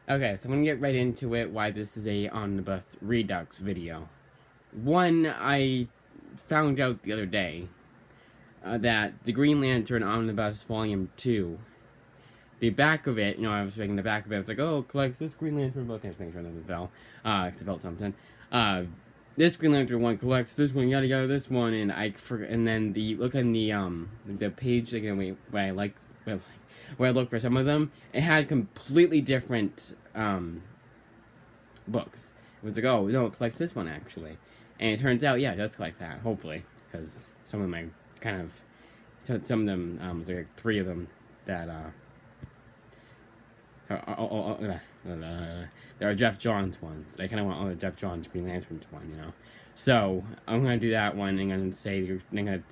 Okay, so I'm gonna get right into it. Why this is a Omnibus Redux video. One, I found out the other day that the Green Lantern Omnibus Volume 2, the back of it, I was reading the back of it, it's like, oh, collects this Green Lantern book. I was making sure nothing fell, except felt something. This Green Lantern one collects this one, yada yada, this one, and then look on the page, like, where I like, where I look for some of them, it had completely different, books. It was like, oh, no, it collects this one, actually. And it turns out, yeah, it does collect that, hopefully. Because some of them some of them, there's like 3 of them that, there are Jeff Johns ones. I kind of want all the Jeff Johns Green Lanterns one. So, I'm going to do that one, and I'm going to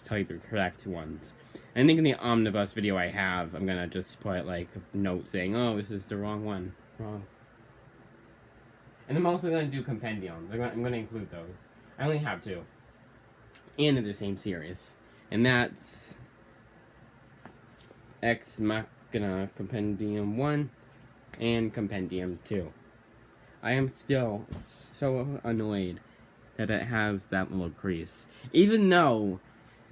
tell you the correct ones. And I think in the Omnibus video I have, I'm going to just put, like, a note saying, oh, this is the wrong one. Wrong. And I'm also going to do compendiums. I'm going to include those. I only have 2. And in the same series. And that's Ex Machina Compendium 1 and Compendium 2. I am still so annoyed that it has that little crease. Even though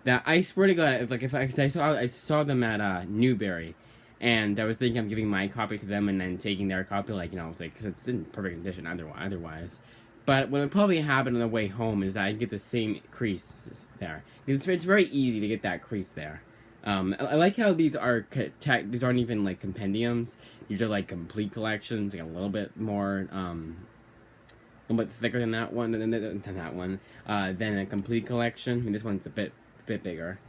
that, I swear to God, if I saw them at Newberry, and I was thinking of giving my copy to them and then taking their copy, it's like, because it's in perfect condition otherwise. But what would probably happen on the way home is that I'd get the same crease there. Because it's very easy to get that crease there. I like how these these aren't even, like, compendiums. These are, like, complete collections, like, a little bit more, a little bit thicker than that one, than a complete collection. I mean, this one's a bit bigger.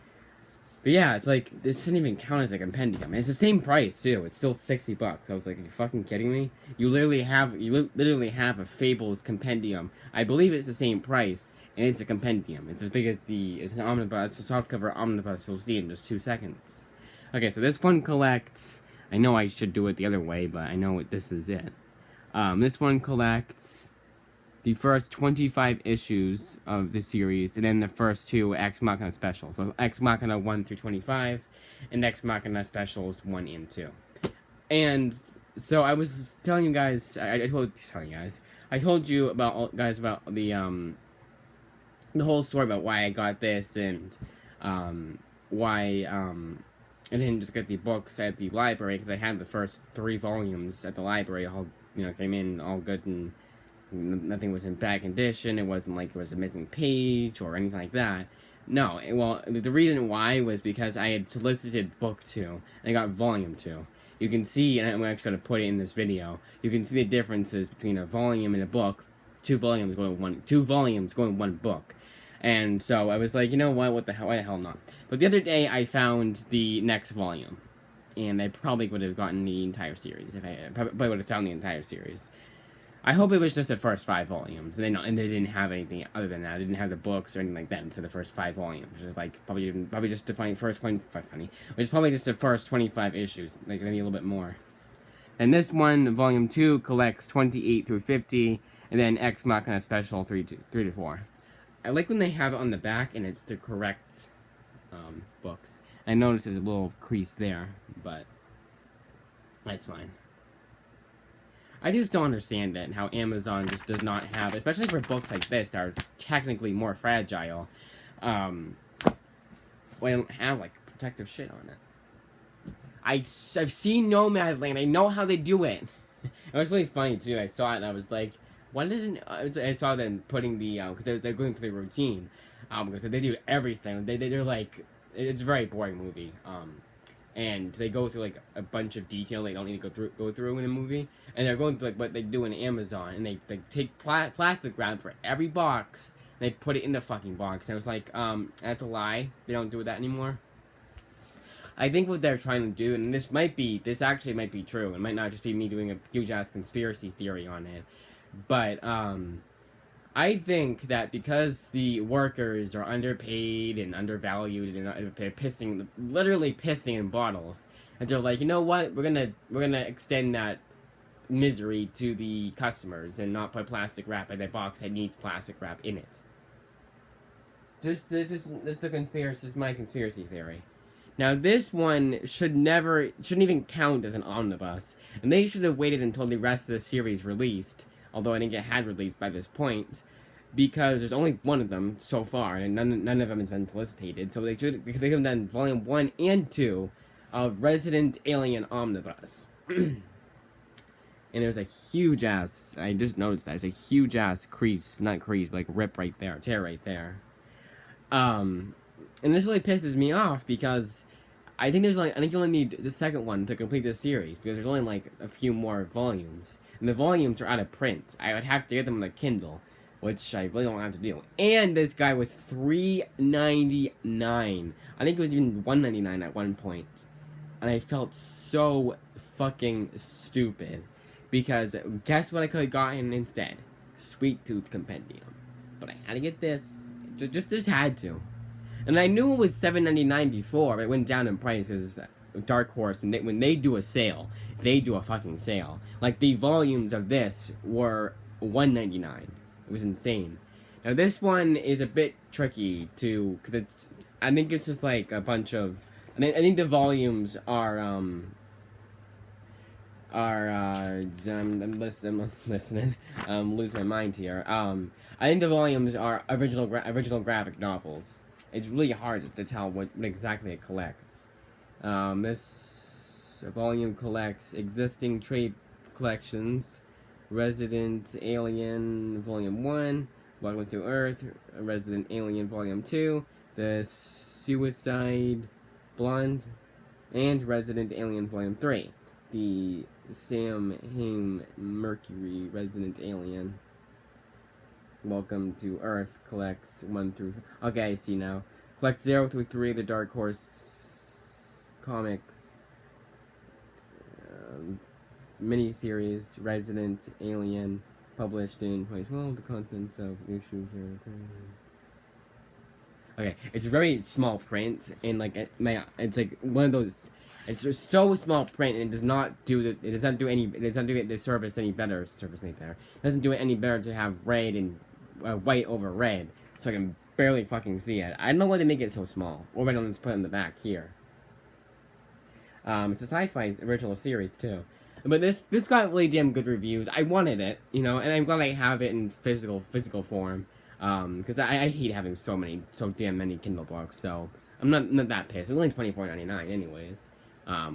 But yeah, it's like, this doesn't even count as a compendium. And it's the same price, too. It's still $60. I was like, are you fucking kidding me? You literally have a Fables compendium. I believe it's the same price, and it's a compendium. It's as big as it's an omnibus, it's a softcover omnibus you'll see in just 2 seconds. Okay, so this one collects, I know I should do it the other way, but I know this is it. This one collects the first 25 issues of the series, and then the first 2 Ex Machina specials. So Ex Machina 1 through 25, and Ex Machina specials 1 and 2. And so I was telling you guys, I told you about the whole story about why I got this, and why I didn't just get the books at the library, because I had the first 3 volumes at the library, all came in all good, and nothing was in bad condition. It wasn't like it was a missing page or anything like that. No, the reason why was because I had solicited book 2 and I got volume 2. You can see, and I'm actually going to put it in this video, you can see the differences between a volume and a book. 2 volumes going one book. And so I was like, you know what the hell, why the hell not? But the other day I found the next volume, and I probably would have gotten the entire series. Probably would have found the entire series. I hope it was just the first 5 volumes, and they didn't have anything other than that. They didn't have the books or anything like that into the first 5 volumes, which is like probably just the first 25 which is probably just the first 25 issues, like maybe a little bit more. And this one, volume 2, collects 28 through 50, and then Ex Machina special 3 to 4. I like when they have it on the back and it's the correct books. I noticed there's a little crease there, but that's fine. I just don't understand it, how Amazon just does not have, especially for books like this that are technically more fragile, they don't have, like, protective shit on it. I've seen Nomadland, I know how they do it. It was really funny, too. I saw it and I was like, why doesn't, I saw them putting the, because they're going through the routine, because they do everything. They're like, it's a very boring movie, and they go through, like, a bunch of detail they don't need to go through in a movie, and they're going through, like, what they do in Amazon, and they take plastic wrap for every box, and they put it in the fucking box, and I was like, that's a lie. They don't do that anymore. I think what they're trying to do, and this actually might be true, it might not just be me doing a huge-ass conspiracy theory on it, but, I think that because the workers are underpaid and undervalued and they're literally pissing in bottles, and they're like, you know what, we're gonna extend that misery to the customers and not put plastic wrap in a box that needs plastic wrap in it. This is my conspiracy theory. Now this one shouldn't even count as an omnibus, and they should have waited until the rest of the series released, although I think it had released by this point, because there's only one of them so far, and none of them has been solicited, so they could have done volume 1 and 2 of Resident Alien Omnibus. And there's a huge ass, I just noticed that, there's a huge ass crease, not crease, but like rip right there, tear right there. And this really pisses me off because I think I think you only need the second one to complete this series, because there's only like a few more volumes. And the volumes are out of print. I would have to get them on the Kindle, which I really don't have to do. And this guy was $3.99. I think it was even $1.99 at one point. And I felt so fucking stupid. Because guess what I could have gotten instead? Sweet Tooth Compendium. But I had to get this. Just had to. And I knew it was $7.99 before, but it went down in price because Dark Horse, when they do a sale, they do a fucking sale. Like, the volumes of this were $1.99. It was insane. Now, this one is a bit tricky to, because I think it's just like a bunch of, I think the volumes are, I'm listening, losing my mind here. I think the volumes are original graphic novels. It's really hard to tell what exactly it collects. This volume collects existing trade collections, Resident Alien Volume 1, Welcome to Earth, Resident Alien Volume 2, The Suicide Blonde, and Resident Alien Volume 3. The Sam Hain Mercury Resident Alien Welcome to Earth collects 1 through... Okay, I see now. Collects 0 through 3, the Dark Horse Comics miniseries, Resident Alien, published in 2012. The contents of issues are... Okay, it's very small print, and like it's like one of those... It's just so small print, and it does not do it doesn't do the service any better. It doesn't do it any better to have red and white over red, so I can barely fucking see it. I don't know why they make it so small, or why don't just put it in the back here. It's a sci-fi original series too, but this got really damn good reviews. I wanted it, you know, and I'm glad I have it in physical form. Because I hate having so damn many Kindle books, so I'm not that pissed. It's only $24.99 anyways.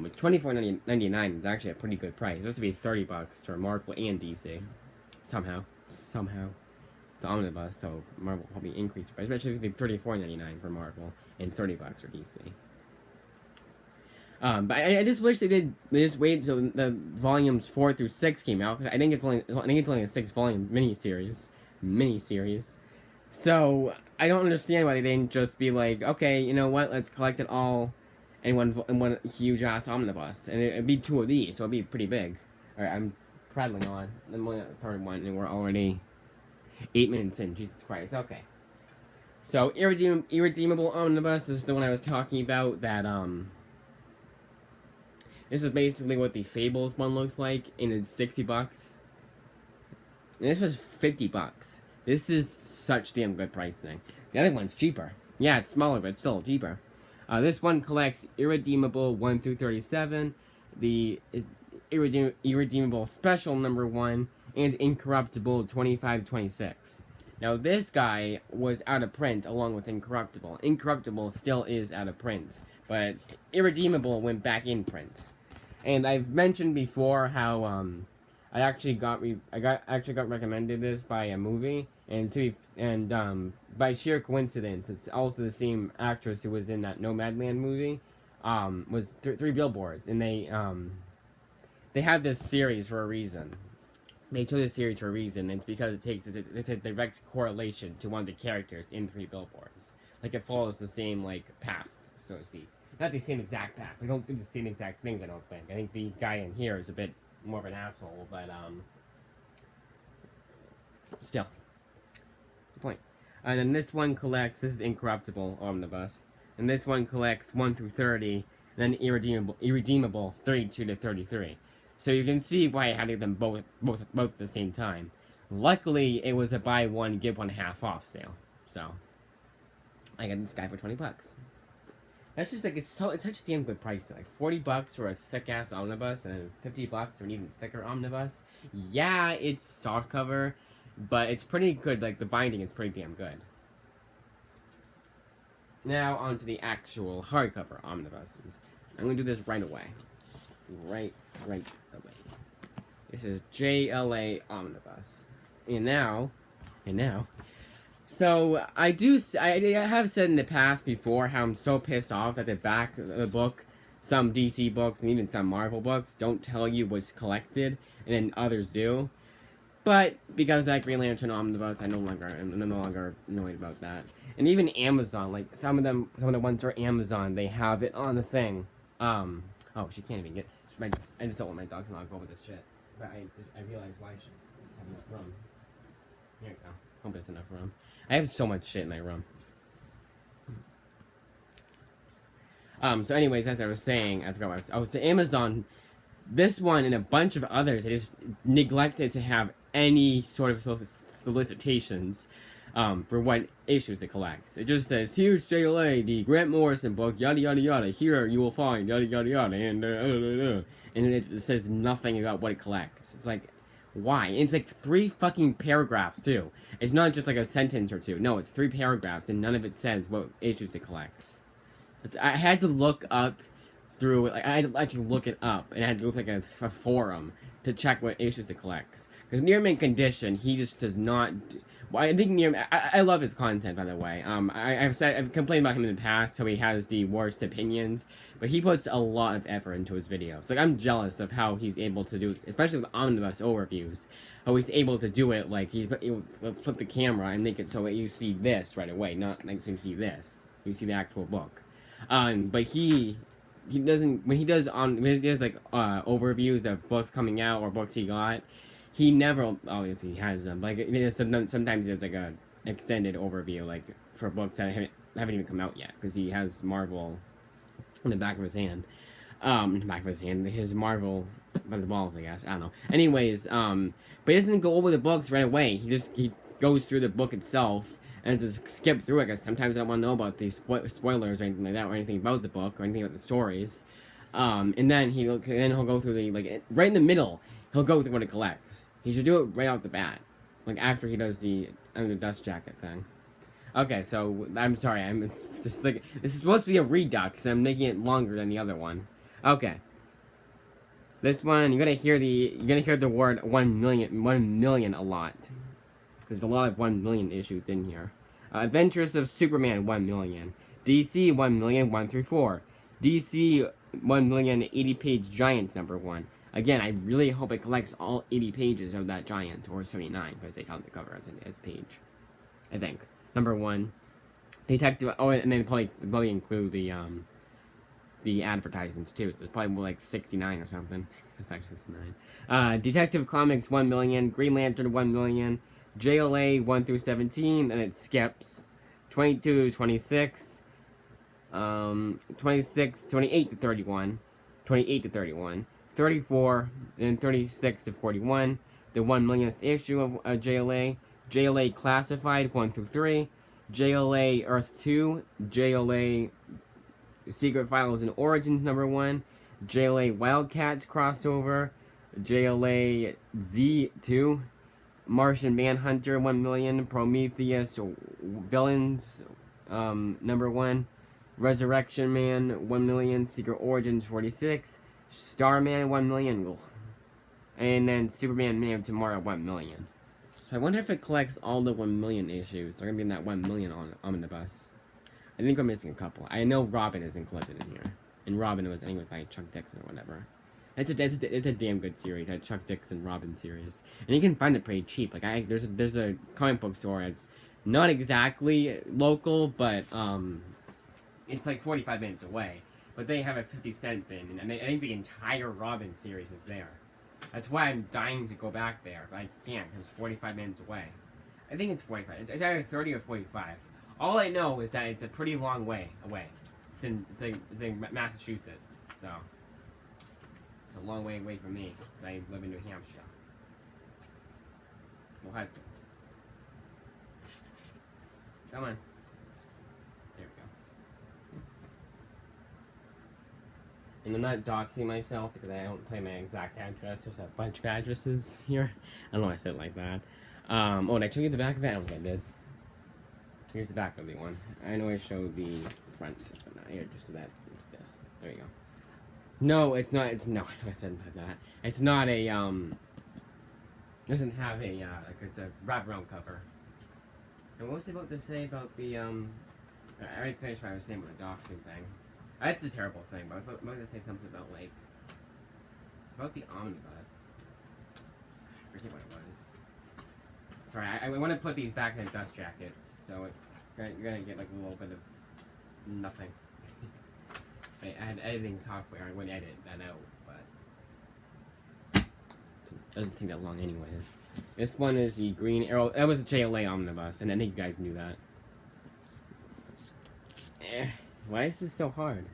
With $24.99 is actually a pretty good price. This would be $30 for Marvel and DC. Somehow. It's Omnibus, so Marvel will probably increase the price. But it should be $34.99 for Marvel and $30 for DC. But I just wish they just wait until the volumes 4 through 6 came out, because I think it's only a 6-volume miniseries. So I don't understand why they didn't just be like, okay, you know what? Let's collect it all in one huge ass omnibus, and it'd be 2 of these, so it'd be pretty big. All right, I'm prattling on. I'm only at the third one, and we're already 8 minutes in. Jesus Christ. Okay. So irredeemable omnibus. This is the one I was talking about. That this is basically what the Fables one looks like, and it's $60. And this was $50. This is such damn good pricing. The other one's cheaper. Yeah, it's smaller, but it's still cheaper. This one collects Irredeemable 1 through 37, the Irredeemable Special number 1, and Incorruptible 25-26. Now, this guy was out of print along with Incorruptible. Incorruptible still is out of print, but Irredeemable went back in print. And I've mentioned before how I actually got recommended this by a movie, and by sheer coincidence, it's also the same actress who was in that Nomadland movie. Was Three Billboards, and they have this series for a reason. They chose this series for a reason, and it's because it's a direct correlation to one of the characters in Three Billboards. Like, it follows the same like path, so to speak. Not the same exact path. They don't do the same exact things, I don't think. I think the guy in here is a bit more of an asshole, but still, the point. And then this one collects. This is Incorruptible Omnibus, and this one collects 1 through 30, and then Irredeemable 32 to 33. So you can see why I had to get them both at the same time. Luckily, it was a buy one get one half off sale, so I got this guy for $20. That's just like it's such a damn good price. Like $40 for a thick ass omnibus and $50 for an even thicker omnibus. Yeah, it's softcover, but it's pretty good. Like the binding is pretty damn good. Now onto the actual hardcover omnibuses. I'm gonna do this right away. Right away. This is JLA Omnibus. And now. So, I have said in the past before how I'm so pissed off at the back of the book, some DC books and even some Marvel books don't tell you what's collected, and then others do. But, because of that Green Lantern Omnibus, I'm no longer annoyed about that. And even Amazon, like, some of the ones for Amazon, they have it on the thing. Oh, she can't even get, I just don't want my dog to knock over this shit. But I realize why I should have enough room. Here we go. Hope there's enough room. I have so much shit in my room. So anyways, as I was saying, I forgot what I was to Amazon, this one and a bunch of others, they just neglected to have any sort of solicitations for what issues it collects. It just says, here's JLA, the Grant Morrison book, yada yada yada, here you will find yada yada yada, and it says nothing about what it collects. It's like, why? And it's like 3 fucking paragraphs, too. It's not just like a sentence or 2. No, it's 3 paragraphs, and none of it says what issues it collects. I had to look up through, like, I had to actually look it up, and I had to go to, like, a forum to check what issues it collects. Because Near Mint Condition, he just does not... Well, I think I love his content, by the way. I've complained about him in the past, how he has the worst opinions, but he puts a lot of effort into his videos. Like, I'm jealous of how he's able to do, especially with Omnibus overviews, how he's able to do it, like, he'll flip the camera and make it so that you see this right away, not like so you see this. You see the actual book. But he doesn't, when he does like, overviews of books coming out or books he got, he never, obviously, has them. Like, sometimes it's like a extended overview, like, for books that haven't even come out yet, because he has Marvel in the back of his hand. His Marvel, by the balls, I guess. I don't know. Anyways, but he doesn't go over the books right away. He goes through the book itself, and just skip through it, because sometimes I don't want to know about these spoilers or anything like that, or anything about the book, or anything about the stories. And then he'll go through the, like, right in the middle, he'll go through what it collects. He should do it right off the bat. Like, after he does the dust jacket thing. Okay, so, I'm sorry, I'm just like, this is supposed to be a redux, and I'm making it longer than the other one. Okay. So this one, you're gonna hear the word 1 million a lot. There's a lot of 1 million issues in here. Adventures of Superman 1 million. DC 1 million 1 through 4. DC 1 million 80-page Giant #1. Again, I really hope it collects all 80 pages of that Giant, or 79, because they count the cover as a page. I think. #1. Detective, oh, and then probably include the advertisements too, so it's probably more like 69 or something. It's actually 69. Detective Comics 1 million, Green Lantern 1 million, JLA 1 through 17, and it skips 22 to 26, 28 to 31, 28 to 31, 34, and 36 to 41, the 1 millionth issue of JLA, JLA Classified 1 through 3, JLA Earth 2, JLA Secret Files and Origins #1, JLA Wildcats crossover, JLA Z2, Martian Manhunter 1 million, Prometheus Villains #1, Resurrection Man 1 million, Secret Origins 46, Starman 1 million, and then Superman Man of Tomorrow 1 million. So I wonder if it collects all the 1 million issues. They're gonna be in that 1 million omnibus. I think we're missing a couple. I know Robin is included in here, and Robin was anyway by Chuck Dixon or whatever. It's a damn good series. That Chuck Dixon Robin series, and you can find it pretty cheap. Like there's a comic book store. It's not exactly local, but it's like 45 minutes away. But they have a 50-cent bin, and I think the entire Robin series is there. That's why I'm dying to go back there, but I can't because it's 45 minutes away. I think it's 45. It's either 30 or 45. All I know is that it's a pretty long way away. It's in Massachusetts, so it's a long way away from me. I live in New Hampshire. Well, Hudson. Come on. There we go. And I'm not doxing myself because I don't tell you my exact address. There's a bunch of addresses here. I don't know why I said it like that. Oh, did I show you the back of it? I don't think I did. Here's the back of the one. I know I showed the front, but not here. Just do that. It's this. There you go. No, it's not. It's no. I said that. It's not a doesn't have a like it's a wraparound cover. And what was I about to say about the I already finished what I was saying about the doxing thing. That's a terrible thing, but I'm about to say something about like it's about the omnibus. I forget what it was. Sorry, I want to put these back in dust jackets, so you're gonna get like a little bit of nothing. I had editing software. I wouldn't edit that out, but it doesn't take that long anyways. This one is the Green Arrow. That was a JLA omnibus, and I think you guys knew that. Why is this so hard?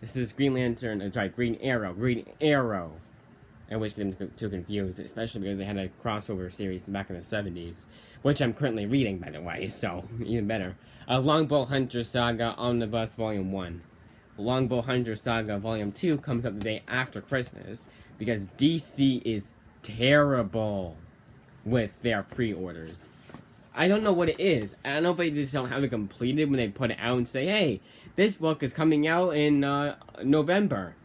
This is Green Lantern. Sorry, Green Arrow. Green Arrow. I wish them too confused, especially because they had a crossover series back in the 70s, which I'm currently reading, by the way, so even better. Longbow Hunter Saga Omnibus Volume 1. Longbow Hunter Saga Volume 2 comes up the day after Christmas, because DC is terrible with their pre-orders. I don't know what it is. I don't know if they just don't have it completed when they put it out and say, hey, this book is coming out in November.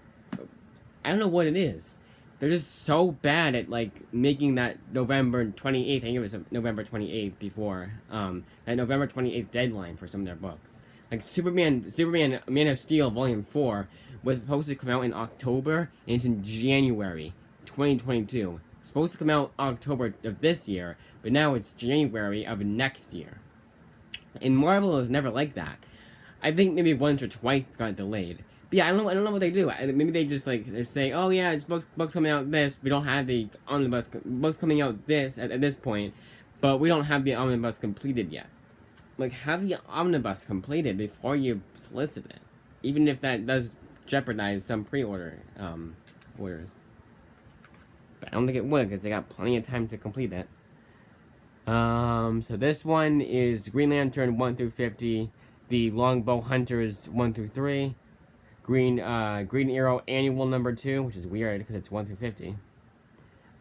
I don't know what it is. They're just so bad at, like, making that November 28th, I think it was November 28th before, that November 28th deadline for some of their books. Like, Superman, Man of Steel, Volume 4 was supposed to come out in October, and it's in January 2022. It's supposed to come out October of this year, but now it's January of next year. And Marvel is never like that. I think maybe once or twice it got delayed. But yeah, I don't know what they do. Maybe they just like they're saying, oh yeah, it's books coming out this. We don't have the omnibus books coming out this at this point, but we don't have the omnibus completed yet. Like, have the omnibus completed before you solicit it, even if that does jeopardize some pre-order orders. But I don't think it would, because they got plenty of time to complete it. So this one is Green Lantern 1 through 50, the Longbow Hunters 1 through 3. Green Arrow Annual number 2, which is weird because it's 1 through 50.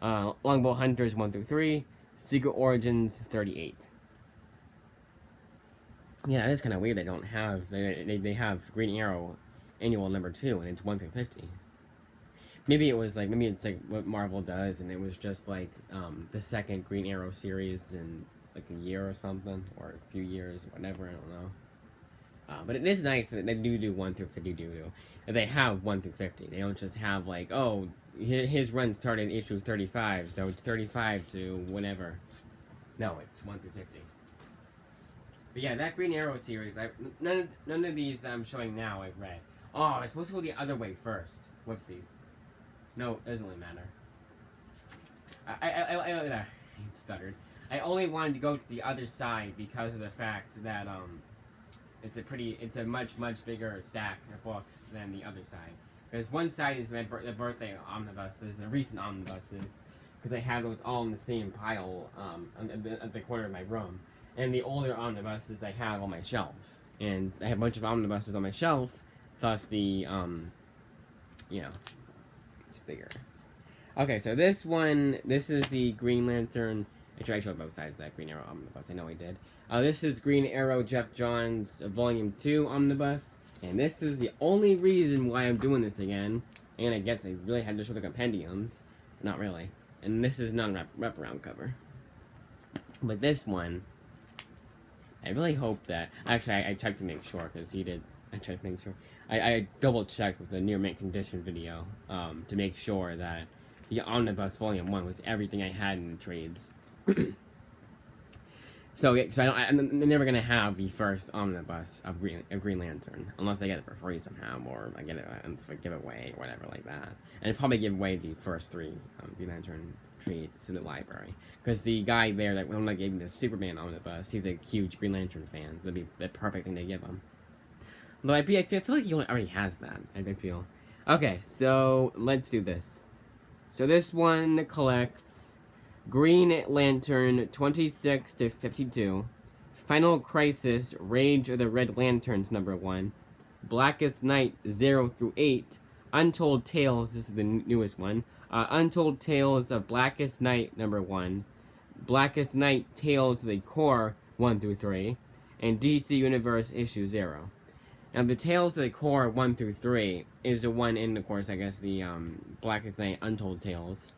Longbow Hunters 1 through 3. Secret Origins 38. Yeah, it is kind of weird they don't have... They have Green Arrow Annual number 2, and it's 1 through 50. Maybe it was like... Maybe it's like what Marvel does, and it was just like the second Green Arrow series in like a year or something, or a few years, whatever, I don't know. But it is nice that they do 1 through 50 They have 1 through 50. They don't just have like, oh, his run started in issue 35, so it's 35 to whatever. No, it's 1 through 50. But yeah, that Green Arrow series, none of these that I'm showing now I've read. Oh, I was supposed to go the other way first. Whoopsies. No, it doesn't really matter. I stuttered. I only wanted to go to the other side because of the fact that it's a much bigger stack of books than the other side. Because one side is the birthday omnibuses, the recent omnibuses, because I have those all in the same pile at the corner of my room. And the older omnibuses I have on my shelf. And I have a bunch of omnibuses on my shelf, thus the, it's bigger. Okay, so this is the Green Lantern. I showed both sides of that Green Arrow omnibus, I know I did. This is Green Arrow Jeff Johns Volume 2 Omnibus, and this is the only reason why I'm doing this again, and I guess I really had to show the compendiums, not really, and this is not a wraparound cover. But this one, I really hope that, actually I checked to make sure, because he did, I checked to make sure, I double checked with the near mint condition video, to make sure that the Omnibus Volume 1 was everything I had in the trades. So I'm never gonna have the first omnibus of Green Lantern unless I get it for free somehow, or I get it for giveaway or whatever like that. And I'd probably give away the first 3 Green Lantern trades to the library, because the guy there that when I gave me the Superman omnibus, he's a huge Green Lantern fan. That'd be the perfect thing to give him. Though I feel like he already has that. I feel. Okay, so let's do this. So this one collects Green Lantern 26 to 52, Final Crisis Rage of the Red Lanterns number 1, Blackest Night 0 through 8, Untold Tales, this is the newest one. Untold Tales of Blackest Night, number 1. Blackest Night Tales of the Core, 1 through 3. And DC Universe issue 0. Now, the Tales of the Core 1 through 3 is the one in, of course, I guess, the Blackest Night Untold Tales.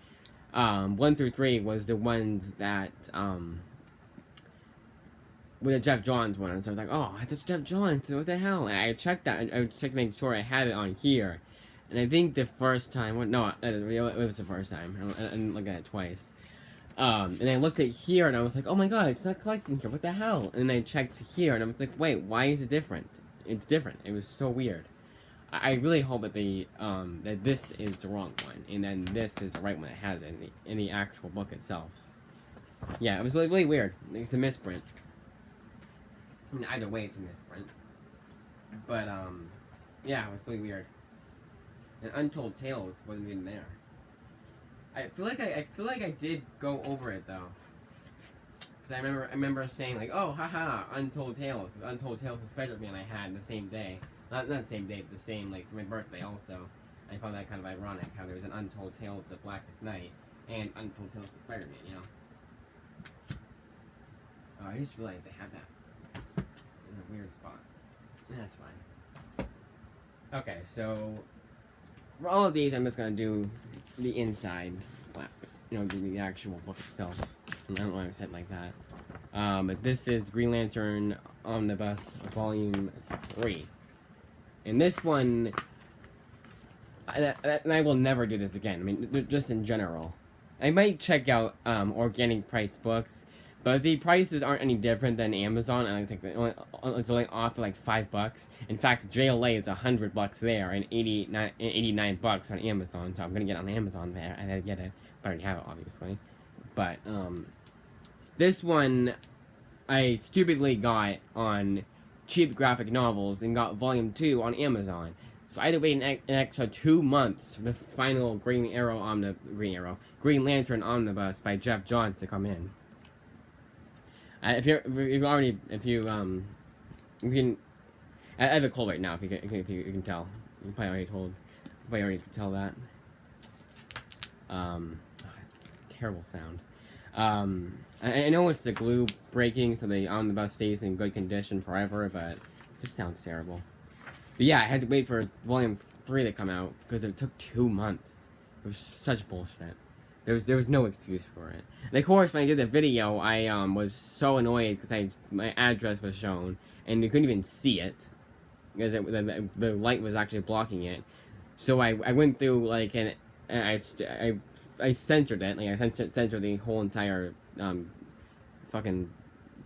1 through 3 was the ones that, with the Jeff Johns one. So I was like, oh, that's Jeff Johns, what the hell? And I checked that, I checked to make sure I had it on here. And I think the first time, no, it was the first time. I didn't look at it twice. And I looked at here and I was like, oh my god, it's not collecting here, what the hell? And then I checked here and I was like, wait, why is it different? It's different. It was so weird. I really hope that that this is the wrong one, and then this is the right one that has it in the actual book itself. Yeah, it was really weird. It's a misprint. I mean, either way, it's a misprint. But yeah, it was really weird. And Untold Tales wasn't even there. I feel like I did go over it though. Because I remember saying like, oh, haha, Untold Tales. Untold Tales of Spider-Man I had the same day. Not the same day, but the same, like, for my birthday also. I found that kind of ironic, how there was an Untold Tales of Blackest Night and Untold Tales of Spider-Man, you know? Oh, I just realized I had that in a weird spot. That's fine. Okay, so for all of these, I'm just going to do the inside flap. You know, the actual book itself. I don't know why I said it like that. But this is Green Lantern Omnibus Volume 3. And this one, and I will never do this again. I mean, just in general. I might check out organic price books, but the prices aren't any different than Amazon. And I think it's only off for like $5. In fact, JLA is $100 there and 89 bucks on Amazon. So I'm gonna get on Amazon there. I gotta get it. I already have it, obviously. But this one I stupidly got on Cheap Graphic Novels and got Volume 2 on Amazon. So I had to wait an extra 2 months for the final Green Lantern Omnibus by Jeff Johns to come in. I have a cold right now. If you can tell, you probably already could tell that. Terrible sound. I know it's the glue breaking, so the omnibus stays in good condition forever, but it just sounds terrible. But yeah, I had to wait for Volume 3 to come out, because it took 2 months. It was such bullshit. There was no excuse for it. And of course, when I did the video, I was so annoyed, because my address was shown, and you couldn't even see it, because the light was actually blocking it. So I went through, like, and I censored it, like I censored the whole entire fucking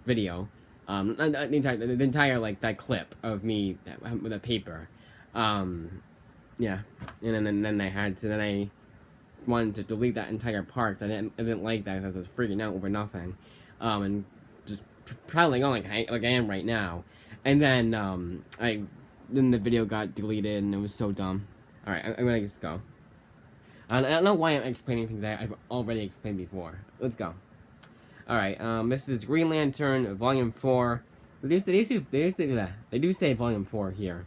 video, the entire like that clip of me with a paper, yeah, and then I wanted to delete that entire part. I didn't like that because I was freaking out over nothing, and just prattling on like I am right now, and then then the video got deleted and it was so dumb. All right, I'm gonna just go. I don't know why I'm explaining things that I've already explained before. Let's go. Alright, this is Green Lantern Volume 4. They do say Volume 4 here.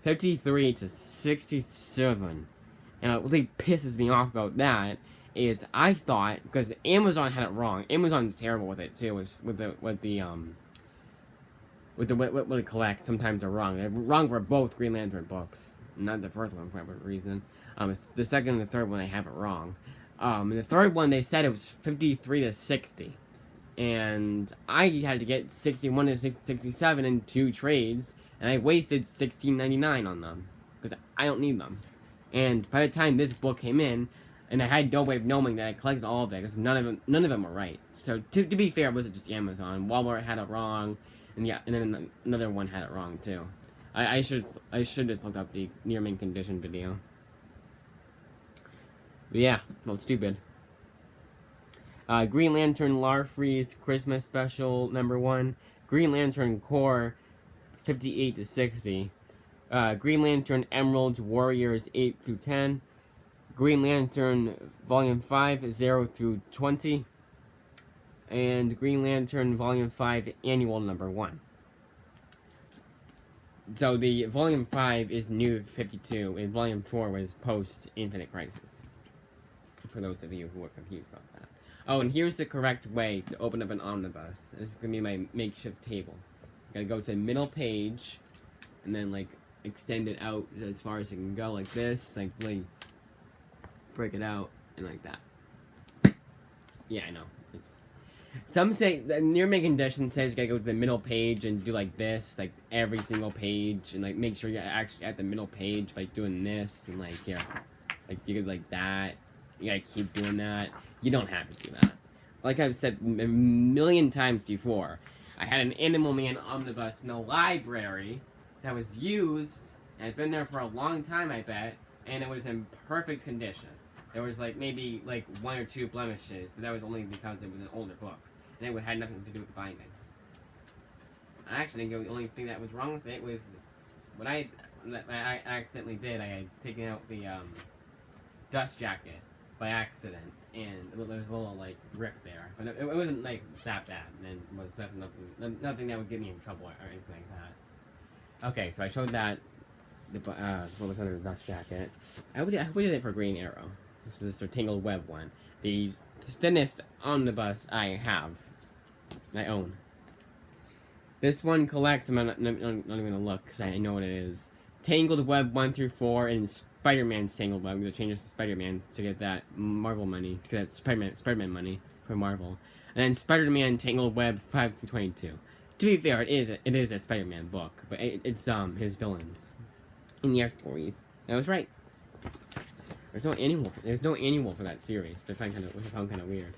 53 to 67. And what really pisses me off about that is I thought, because Amazon had it wrong. Amazon's terrible with it too, what it collects. Sometimes they're wrong. They're wrong for both Green Lantern books. Not the first one for whatever reason. It's the second and the third one I have it wrong. In the third one they said it was 53 to 60. And I had to get 61 to 67 in 2 trades, and I wasted $16.99 on them because I don't need them. And by the time this book came in, and I had no way of knowing that I collected all of it because none of them were right. So to be fair, it wasn't just Amazon. Walmart had it wrong, and yeah, and then another one had it wrong too. I should have looked up the near mint condition video. But yeah, well, it's stupid. Green Lantern Larfreeze Christmas Special #1. Green Lantern Core 58 to 60. Green Lantern Emeralds Warriors 8 through 10. Green Lantern Volume 5 0 through 20. And Green Lantern Volume 5 Annual #1. So the Volume 5 is New 52, and Volume 4 was post-Infinite Crisis. For those of you who are confused about that. Oh, and here's the correct way to open up an omnibus. This is going to be my makeshift table. You gotta go to the middle page, and then, like, extend it out as far as you can go, like this. Like, really break it out, and like that. Yeah, I know. Some say, the near mint condition says you gotta go to the middle page and do like this, like every single page, and like make sure you're actually at the middle page by doing this, and like, yeah, like you could like that. You gotta keep doing that. You don't have to do that. Like I've said a million times before, I had an Animal Man omnibus in the library that was used, and it's been there for a long time, I bet, and it was in perfect condition. There was like maybe like 1 or 2 blemishes, but that was only because it was an older book, and it had nothing to do with the binding. I actually think the only thing that was wrong with it was what I accidentally did. I had taken out the dust jacket by accident, and there was a little like rip there, but it wasn't like that bad, and it was nothing that would get me in trouble or anything like that. Okay, so I showed that what was under the dust jacket. I did it for Green Arrow. This is the Tangled Web one. The thinnest omnibus I own. This one collects, I'm not even going to look because I know what it is. Tangled Web 1 through 4 and Spider-Man's Tangled Web. I'm going to change this to Spider-Man to get that Marvel money, to get that Spider-Man money for Marvel. And then Spider-Man Tangled Web 5 through 22. To be fair, it is a Spider-Man book, but it's his villains. In the stories. I was right. There's no annual for that series, which I found kind of weird.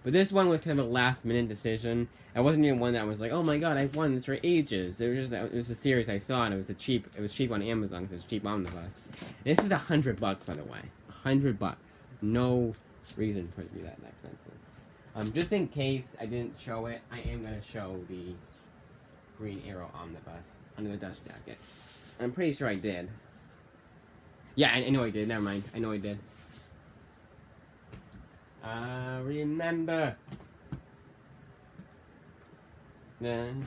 But this one was kind of a last-minute decision. I wasn't even one that was like, oh my god, I've won this for ages. It was a series I saw, and it was cheap on Amazon because it's cheap omnibus. This is $100, by the way. $100. No reason for it to be that expensive. Just in case I didn't show it, I am gonna show the Green Arrow omnibus under the dust jacket. I'm pretty sure I did. Yeah, I know I did. Never mind. I know I did. Remember. That'd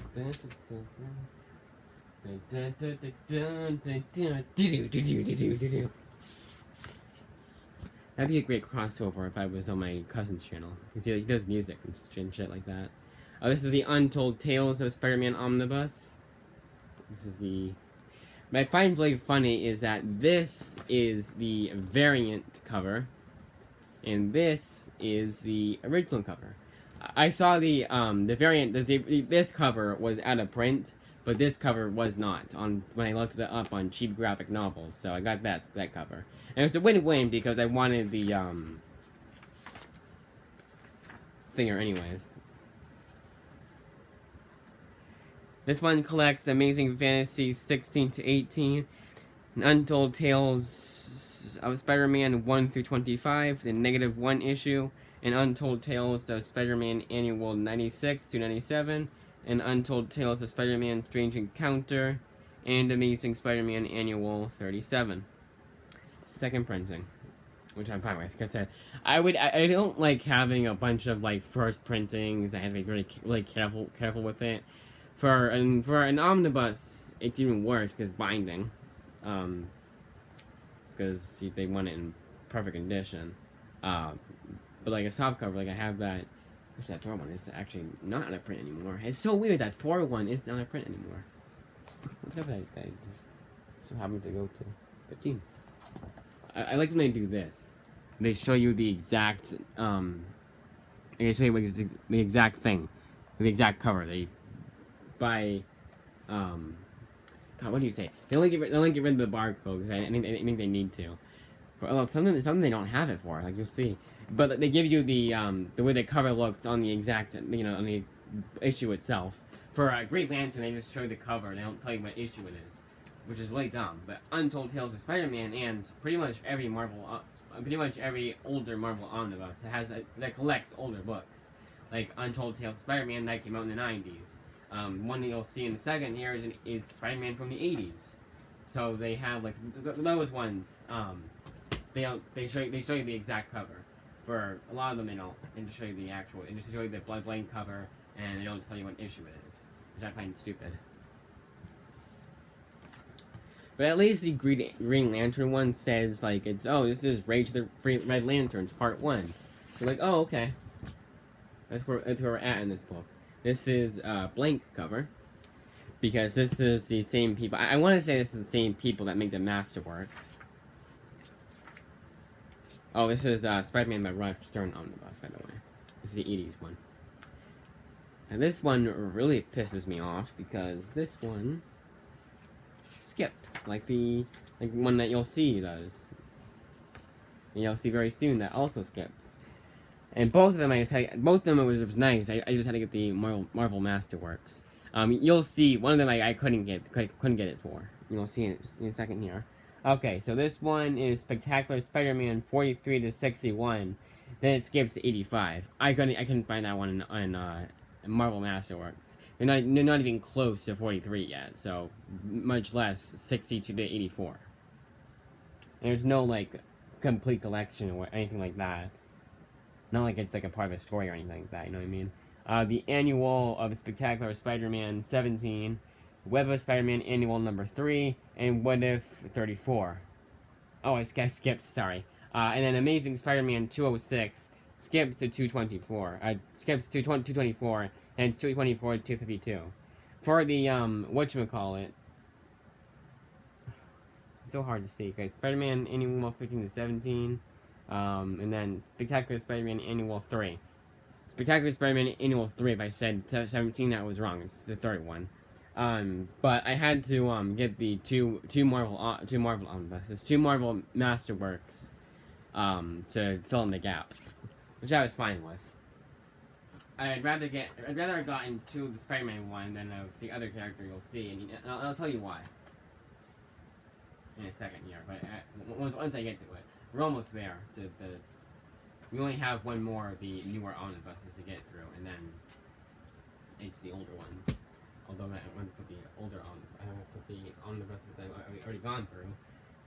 be a great crossover if I was on my cousin's channel. He does music and shit like that. Oh, this is the Untold Tales of Spider-Man Omnibus. This is the... What I find really funny is that this is the variant cover, and this is the original cover. I saw the variant. This cover was out of print, but this cover was not when I looked it up on cheap graphic novels. So I got that cover, and it was a win-win because I wanted the thinger anyways. This one collects Amazing Fantasy 16 to 18, and Untold Tales of Spider-Man 1 through 25, the -1 issue, and Untold Tales of Spider-Man Annual 96 to 97, and Untold Tales of Spider-Man Strange Encounter, and Amazing Spider-Man Annual 37. Second printing, which I'm fine with. Because I don't like having a bunch of like first printings. I have to be really careful with it. For an omnibus, it's even worse because binding, because they want it in perfect condition. But like a soft cover, like I have that. Which that 4 one is actually not on a print anymore. It's so weird that 4 one isn't on a print anymore. What's up? I just so happened to go to 15. I like when they do this. They show you the exact they show you the exact thing, the exact cover. They by God, what do you say? They only get rid of the barcode. I think they need to. But well, something they don't have it for. Like you'll see. But they give you the way the cover looks on the exact on the issue itself. For Green Lantern, they just show you the cover. They don't tell you what issue it is, which is really dumb. But Untold Tales of Spider-Man and pretty much every older Marvel omnibus that collects older books, like Untold Tales of Spider-Man that came out in the 90s. One that you'll see in the second here is Spider-Man from the 80s. So they have like those ones. They show you the exact cover. For a lot of them, they don't. They just show you the actual. They just show you the blank cover, and they don't tell you what issue it is, which I find stupid. But at least the Green Lantern one says, like, this is Rage of the Red Lanterns, Part 1. You're like, oh, okay. That's where we're at in this book. This is blank cover. Because this is the same people. I want to say this is the same people that make the Masterworks. Oh, this is Spider-Man by Rush Stern Omnibus, by the way. This is the 80s one. And this one really pisses me off because this one skips, like one that you'll see does. And you'll see very soon that also skips. And both of them, it was nice. I just had to get the Marvel Masterworks. You'll see one of them I couldn't get it for. You'll see it in a second here. Okay, so this one is Spectacular Spider-Man 43 to 61. Then it skips to 85. I couldn't find that one on Marvel Masterworks. They're not even close to 43 yet. So much less 62 to 84. There's no like complete collection or anything like that. Not like it's like a part of a story or anything like that. You know what I mean? The annual of Spectacular Spider-Man 17, Web of Spider-Man annual number 3, and What If 34. Oh, I skipped, sorry. And then Amazing Spider-Man 206 skips to 224. Skips to 224, and it's 224 to 252. For the, whatchamacallit, it's so hard to see, because Spider-Man annual 15 to 17, and then Spectacular Spider-Man annual 3. Spectacular Spider-Man Annual 3, if I said 17, that was wrong. It's the third one. But I had to get the two Marvel Omnibuses, 2 Marvel Masterworks, to fill in the gap, which I was fine with. I'd rather have gotten 2 of the Spider-Man one than of the other character you'll see, and I'll tell you why in a second here. But once I get to it, we're almost there. We only have one more of the newer omnibuses to get through, and then it's the older ones. Although I want to put the omnibuses that I've already gone through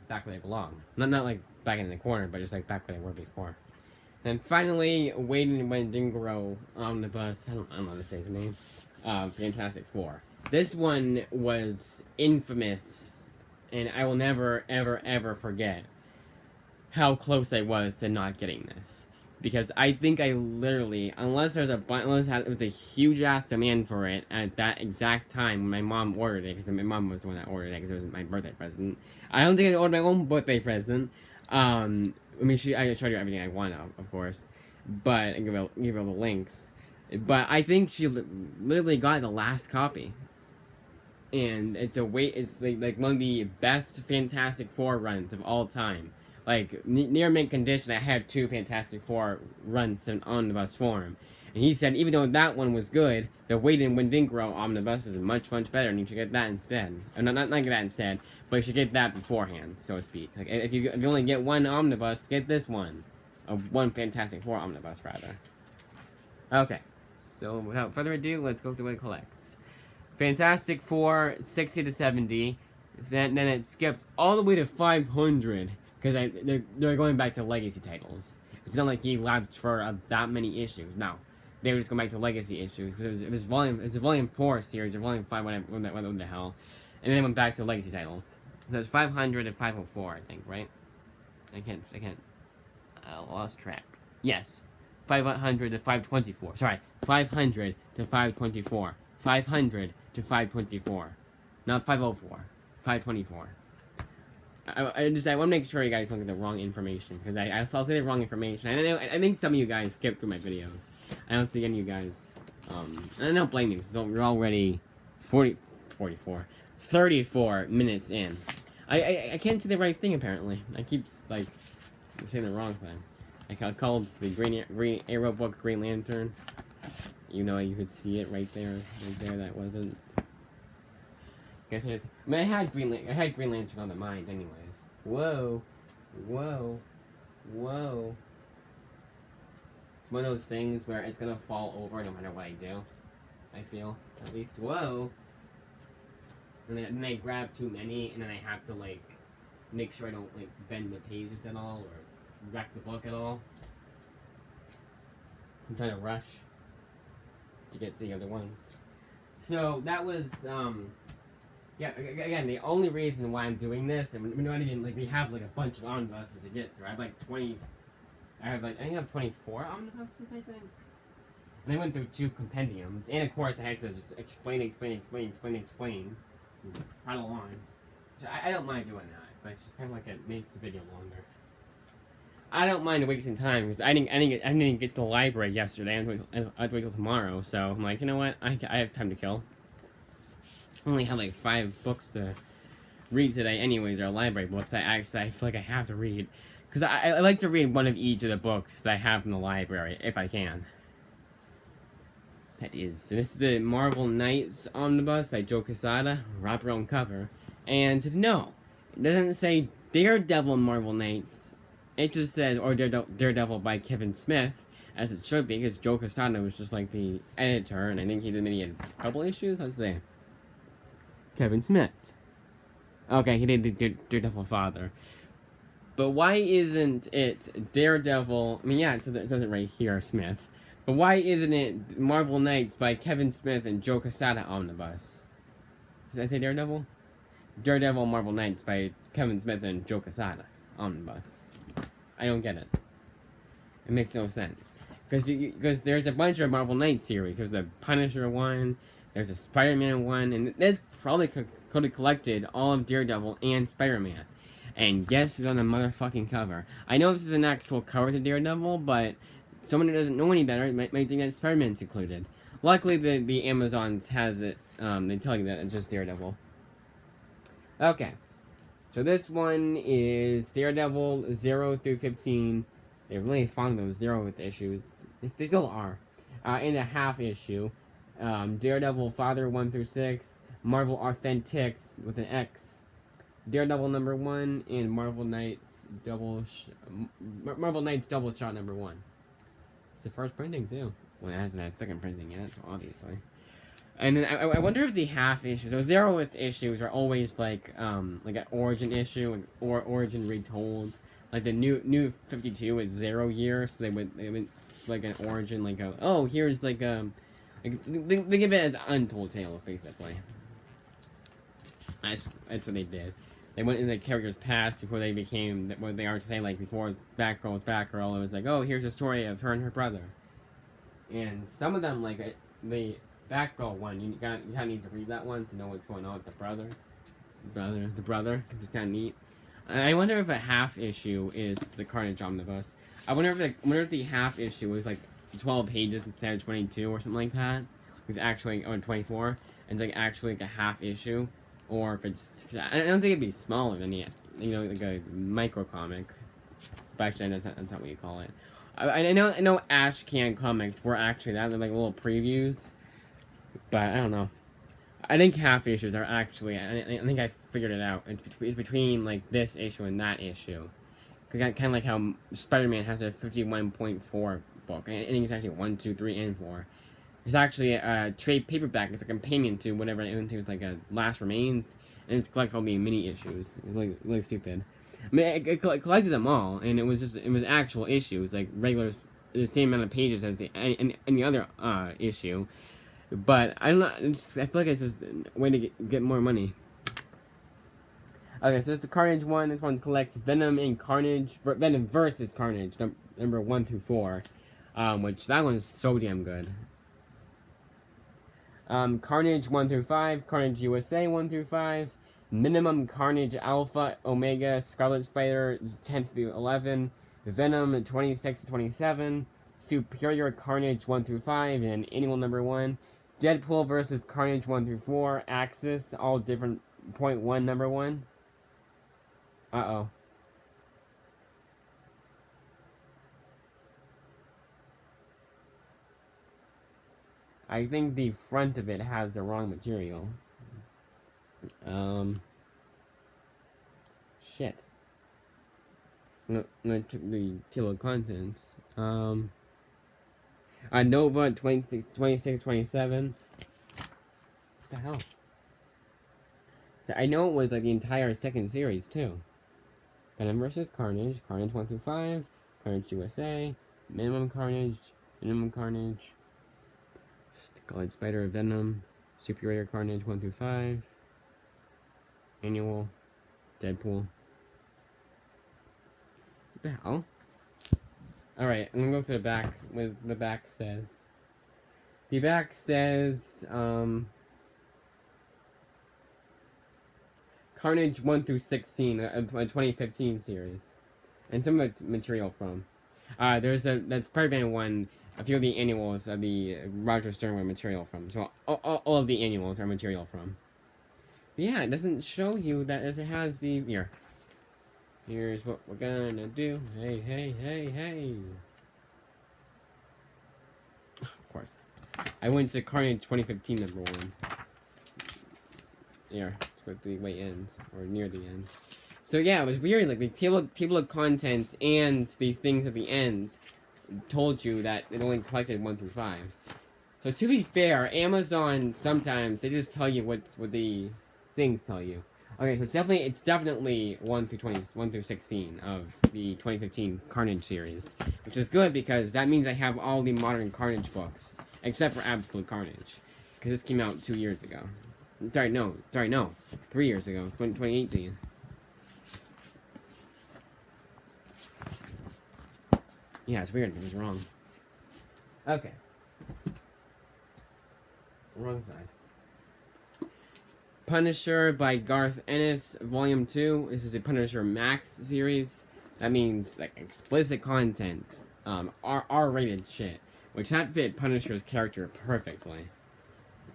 back where they belong. Not like back in the corner, but just like back where they were before. And finally, Wade and Wendigo omnibus. I don't know how to say his name. Fantastic Four. This one was infamous, and I will never, ever, ever forget how close I was to not getting this. Because I think I literally, unless it was a huge ass demand for it at that exact time when my mom ordered it, because my mom was the one that ordered it because it was my birthday present. I don't think I ordered my own birthday present. I showed her everything I want, of course, but and give her the links. But I think she literally got the last copy, and it's like one of the best Fantastic Four runs of all time. Like, near mint condition, I had 2 Fantastic Four runs in omnibus form. And he said, even though that one was good, the Wade and Wendigo omnibus is much, much better, and you should get that instead. Not get that instead, but you should get that beforehand, so to speak. Like, if you only get one omnibus, get this one. One Fantastic Four omnibus, rather. Okay, so without further ado, let's go through what it collects. Fantastic Four, 60 to 70. Then it skips all the way to 500. Because they're going back to legacy titles. It's not like he left for that many issues. No, they were just going back to legacy issues. Because it was volume 4 series or volume 5, whatever the hell, and then they went back to legacy titles. So it's 500 and 504, I think, right? I can't. I lost track. Yes, 500 to 524. Sorry, 500 to 524. 500 to 524, not 504. 524. I want to make sure you guys don't get the wrong information, because I'll say the wrong information. I think some of you guys skip through my videos. I don't think any of you guys, and I don't blame you, because we're already 34 minutes in. I can't say the right thing, apparently. I keep, like, saying the wrong thing. I called the Green Arrow book Green Lantern. You know, you could see it right there, that wasn't... Guess it is. I mean, I had Green Lantern on the mind, anyways. Whoa. It's one of those things where it's gonna fall over no matter what I do. I feel, at least. Whoa. And then I grab too many, and then I have to, like, make sure I don't, like, bend the pages at all, or wreck the book at all. I'm trying to rush to get to the other ones. So, that was, Yeah, again, the only reason why I'm doing this, and we're not even, like, we have, like, a bunch of omnibuses to get through. I have, like, 20, I think I have 24 omnibuses, I think. And I went through 2 compendiums, and of course I had to just explain, right along. I don't mind doing that, but it's just kind of like it makes the video longer. I don't mind wasting time, because I didn't get to the library yesterday. I have to wait till tomorrow, so I'm like, you know what, I have time to kill. I only have like 5 books to read today anyways. They're library books I feel like I have to read. Because I like to read one of each of the books that I have in the library, if I can. That is. So this is the Marvel Knights Omnibus by Joe Quesada, wraparound cover. And no, it doesn't say Daredevil Marvel Knights. It just says, or Daredevil by Kevin Smith, as it should be, because Joe Quesada was just like the editor, and I think he did maybe a couple issues, let's see. Kevin Smith. Okay, he did the Daredevil father. But why isn't it Daredevil? I mean, yeah, it says it right here, Smith. But why isn't it Marvel Knights by Kevin Smith and Joe Quesada Omnibus? Did I say Daredevil? Daredevil Marvel Knights by Kevin Smith and Joe Quesada Omnibus. I don't get it. It makes no sense. Because there's a bunch of Marvel Knights series. There's a Punisher one, there's a Spider-Man one, and this probably could have collected all of Daredevil and Spider-Man. And guess who's on the motherfucking cover? I know this is an actual cover to Daredevil, but someone who doesn't know any better might think that Spider-Man's included. Luckily, the Amazons has it. They tell you that it's just Daredevil. Okay. So this one is Daredevil 0 through 15. They're really fond of those 0 with issues. They still are. In a half issue. Daredevil Father 1 through 6. Marvel Authentics with an X. Daredevil number 1 and Marvel Knights Double Shot number 1. It's the first printing too. Well, it hasn't had second printing yet, so obviously. And then I wonder if the half issues, so 0 with issues are always like an origin issue or origin retold. Like the new 52 is 0 year, so they went like an origin, like here's like they give it as untold tales basically. That's what they did. They went in the character's past before they became what they are today. Like before Batgirl was Batgirl, it was like, oh, here's a story of her and her brother. And some of them, like the Batgirl one, you kind of need to read that one to know what's going on with the brother, which is kind of neat. And I wonder if a half issue is the Carnage Omnibus. I wonder if the half issue is like 12 pages instead of 22 or something like that. It's actually 24, and it's like actually like a half issue. Or if it's, I don't think it'd be smaller than like a micro comic. But actually, that's not what you call it. I know Ash Can comics were actually that. They're like little previews. But I don't know. I think half issues are actually, I think I figured it out. It's between like this issue and that issue. Kind of like how Spider-Man has a 51.4 book. I think it's actually 1, 2, 3, and 4. It's actually a trade paperback. It's a companion to whatever it was like a Last Remains, and it collects all the mini issues. It's like really stupid. I mean, it collected them all, and it was actual issues, like regular, the same amount of pages as any other issue. But I don't know. I feel like it's just a way to get more money. Okay, so it's the Carnage one. This one collects Venom and Carnage. Venom versus Carnage, number 1 through 4, which that one is so damn good. Carnage 1 through 5, Carnage USA 1 through 5, Minimum Carnage Alpha Omega Scarlet Spider 10 through 11, Venom 26 to 27, Superior Carnage 1 through 5, and Annual number 1, Deadpool versus Carnage 1 through 4, Axis, all different, point 1 number 1. Uh-oh. I think the front of it has the wrong material. Shit. No, I took the table of contents. Nova 26, 27. What the hell? I know it was like the entire second series too. Venom vs. Carnage, Carnage 1 through 5, Carnage USA, Minimum Carnage, Scarlet Spider Venom, Superior Carnage 1 through 5. Annual. Deadpool. What the hell? Alright, I'm gonna go to the back. What the back says. The back says, Carnage 1 through 16, a 2015 series. And some of it's material from. That's Spider-Man 1, a few of the annuals of the Roger Stern were material from. So all of the annuals are material from. But yeah, it doesn't show you that it has the... Here. Here's what we're gonna do. Hey, hey, hey, hey. Of course. I went to Carnage 2015 number 1. Here, it's what the way ends, or near the end. So yeah, it was weird, like the table of contents and the things at the end told you that it only collected 1 through 5. So to be fair, Amazon sometimes they just tell you what the things tell you. Okay, so it's definitely 1 through 16 of the 2015 Carnage series, which is good because that means I have all the modern Carnage books except for Absolute Carnage, because this came out 2 years ago. Sorry, no, 3 years ago, 2018. Yeah, it's weird. It was wrong. Okay. Wrong side. Punisher by Garth Ennis, Volume 2. This is a Punisher Max series. That means, like, explicit content. R-rated shit. Which that fit Punisher's character perfectly.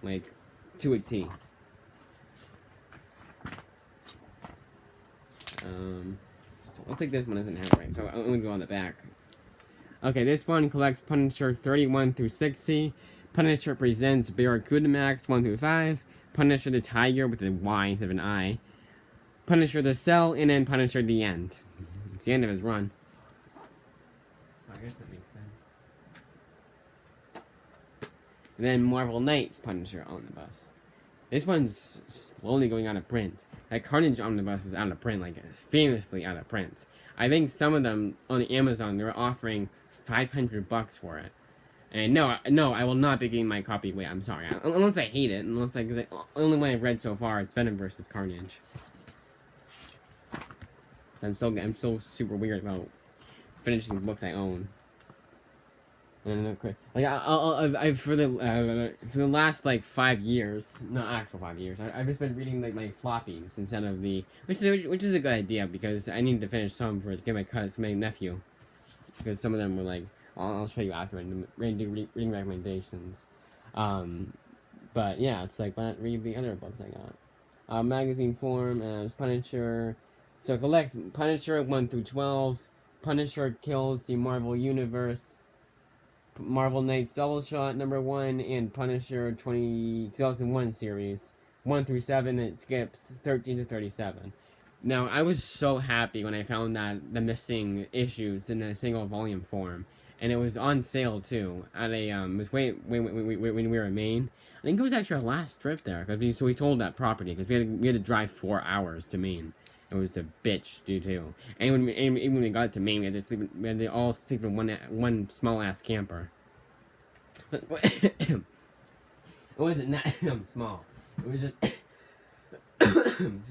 Like, to a T. So looks like this one doesn't have right, so I'm gonna go on the back. Okay, this one collects Punisher 31 through 60. Punisher presents Barracuda Max 1 through 5. Punisher the Tiger with a Y instead of an I. Punisher the Cell, and then Punisher the End. It's the end of his run. So I guess that makes sense. And then Marvel Knights Punisher Omnibus. This one's slowly going out of print. That Carnage Omnibus is out of print, like famously out of print. I think some of them on Amazon, they're offering $500 for it. And no, I will not be getting my copy. Wait, I'm sorry. Unless I hate it. Unless because the only one I've read so far is Venom vs. Carnage. I'm so super weird about finishing books I own. And like I've for the last like 5 years, not actual 5 years, I've just been reading like my floppies instead of the which is a good idea because I need to finish some for to get my cuts my nephew, because some of them were like I'll show you after and do reading recommendations, but yeah, it's like why not read the other books I got, magazine form as Punisher, so it collects Punisher 1 through 12, Punisher kills the Marvel Universe. Marvel Knights Double Shot number 1 and Punisher 2001 series 1 through 7. It skips 13 to 37. Now I was so happy when I found that the missing issues in a single volume form, and it was on sale too at a it was way when we were in Maine. I think it was actually our last trip there because we sold that property because we had to drive 4 hours to Maine. It was a bitch, dude, too. And even when we got to Maine, we had to all sleep in one small ass camper. It wasn't that small. It was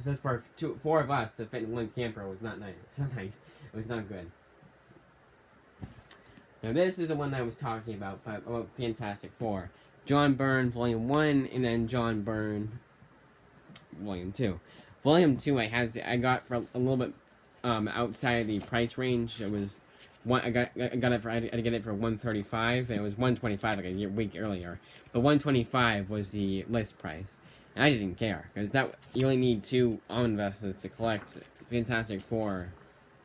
just for 4 of us to fit in one camper was not nice. It was not nice. It was not good. Now this is the one I was talking about, Fantastic Four. John Byrne, Volume 1, and then John Byrne, Volume 2. Volume 2 I got for a little bit outside of the price range. It was I had to get it for $135, and it was $125 like a week earlier. But $125 was the list price. And I didn't care because you only need 2 omnibuses to collect Fantastic Four,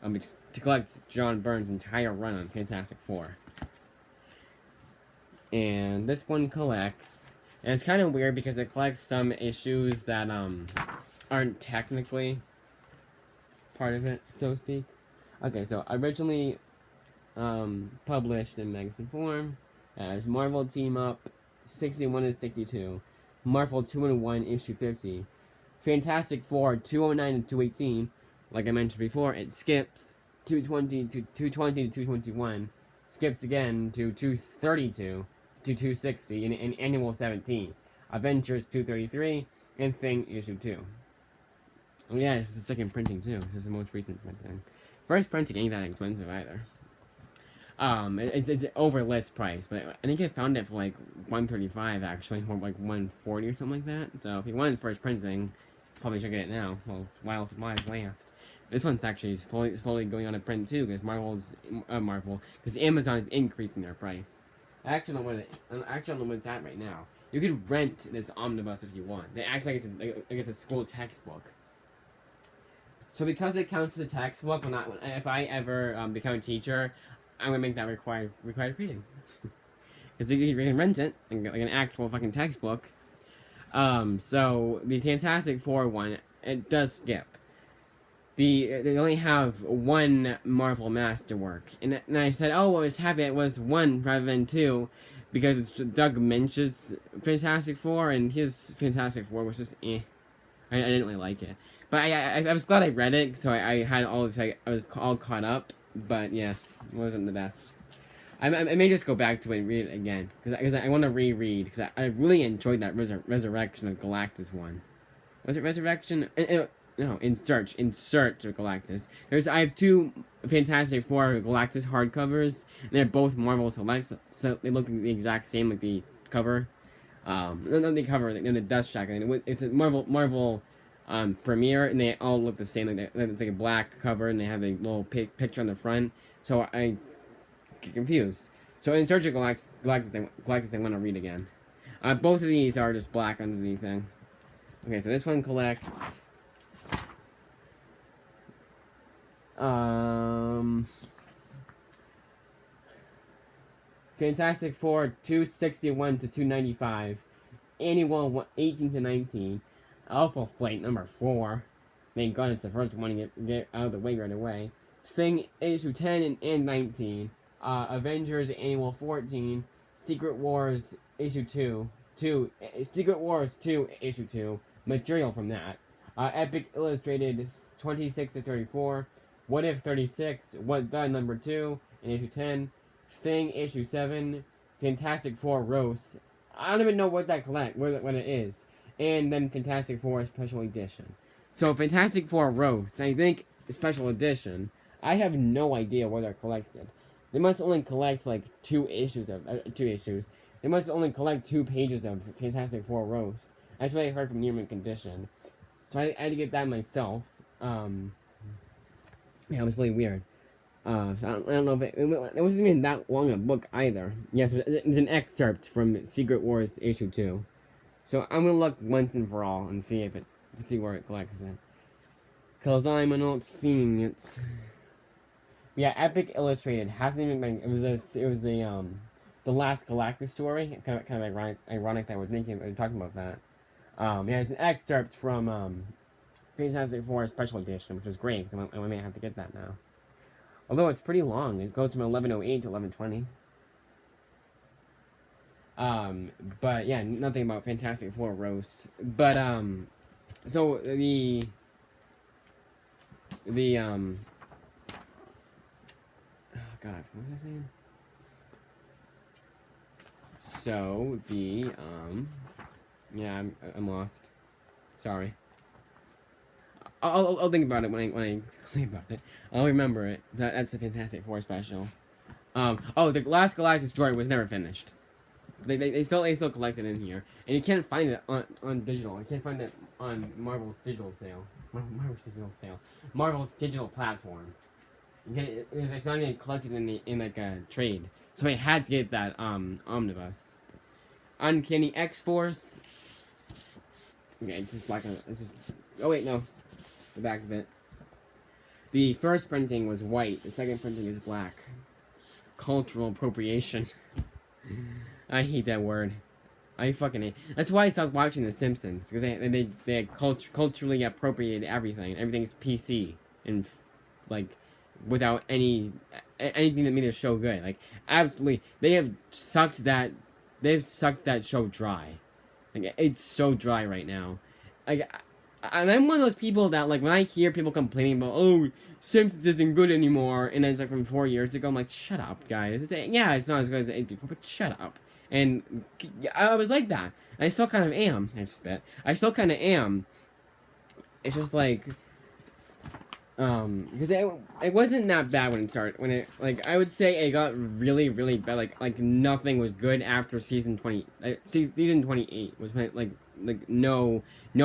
to collect John Byrne's entire run on Fantastic Four. And this one collects, and it's kind of weird because it collects some issues that aren't technically part of it, so to speak. Okay, so originally published in magazine form as Marvel Team Up 61 and 62, Marvel 2-in-1 issue 50, Fantastic Four 209 and 218. Like I mentioned before, it skips 220 to 221, skips again to 232 to 260 in Annual 17, Avengers 233, and Thing issue 2. Oh yeah, it's the second printing too. This is the most recent printing. First printing ain't that expensive either. It's over list price, but I think I found it for like $135 actually, or like $140 or something like that. So if you want first printing, probably should get it now. Well, while supplies last. This one's actually slowly going on a print too, because because Amazon is increasing their price. I actually don't know what it's at right now. You could rent this omnibus if you want. They act like it's a school textbook. So because it counts as a textbook, if I ever become a teacher, I'm gonna make that required reading. Because you can rent it like an actual fucking textbook. So the Fantastic Four one, it does skip. They only have one Marvel Masterwork, and I said, oh, I was happy it was one rather than two, because it's Doug Minch's Fantastic Four, and his Fantastic Four was just eh. I didn't really like it, but I was glad I read it, so I had I was all caught up. But yeah, it wasn't the best. I may just go back to it and read it again, because I want to reread, because I really enjoyed that Resurrection of Galactus one. Was it Resurrection? No, In Search of Galactus. I have two Fantastic Four Galactus hardcovers, and they're both Marvel Select, so they look the exact same, like the cover. Not the cover, in the dust jacket. It's a Marvel premiere, and they all look the same. It's like a black cover, and they have a little picture on the front. So I get confused. So In Search of Galactus, I want to read again. Both of these are just black underneath thing. Okay, so this one collects. Fantastic Four 261 to 295. Annual 18 to 19. Alpha Flight number 4. Thank God it's the first one to get out of the way right away. Thing issue 10 and 19. Avengers Annual 14. Secret Wars issue 2. Secret Wars 2 issue 2. Material from that. Epic Illustrated 26 to 34. What If 36. What The number 2 in issue 10. Thing issue 7. Fantastic Four Roast. I don't even know what what it is. And then Fantastic Four Special Edition. So Fantastic Four Roast, I think Special Edition, I have no idea where they're collected. They must only collect like 2 issues. They must only collect 2 pages of Fantastic Four Roast. That's what I heard from Newman Condition. So I had to get that myself. Yeah, it was really weird. So I don't know if it wasn't even that long a book either. Yes, it's an excerpt from Secret Wars issue 2. So I'm gonna look once and for all and see where it collects it. Cause I'm not seeing it. Yeah, Epic Illustrated hasn't even been. It was the last Galactus story. Kind of ironic that we're talking about that. Yeah, it's an excerpt from Fantastic Four Special Edition, which was great. So I may have to get that now. Although it's pretty long. It goes from 11:08 to 11:20. But yeah, nothing about Fantastic Four Roast. But so the oh God, what was I saying? So the yeah, I'm lost. Sorry. I'll think about it when I think about it. I'll remember it. That's the Fantastic Four special. Oh, the last Galactus story was never finished. They still collect it in here, and you can't find it on digital. You can't find it on Marvel's digital sale. Marvel's digital platform. It's not even collected in like a trade. So I had to get that omnibus. Uncanny X-Force. Okay, it's just black. Oh wait, no. The back of it. The first printing was white. The second printing is black. Cultural appropriation. I hate that word. I fucking hate. That's why I stopped watching The Simpsons, because they culturally appropriated everything. Everything's PC and like without anything that made the show good. Like absolutely, they've sucked that show dry. Like it's so dry right now. Like. And I'm one of those people that, like, when I hear people complaining about, oh, Simpsons isn't good anymore, and it's, like, from 4 years ago, I'm like, shut up, guys. Yeah, it's not as good as it was before, but shut up. And I was like that. I still kind of am. I spit. I still kind of am. it's just like, because it wasn't that bad when it started. When it, like, I would say it got really, really bad. Like nothing was good after season 20. Season 28 was when, like no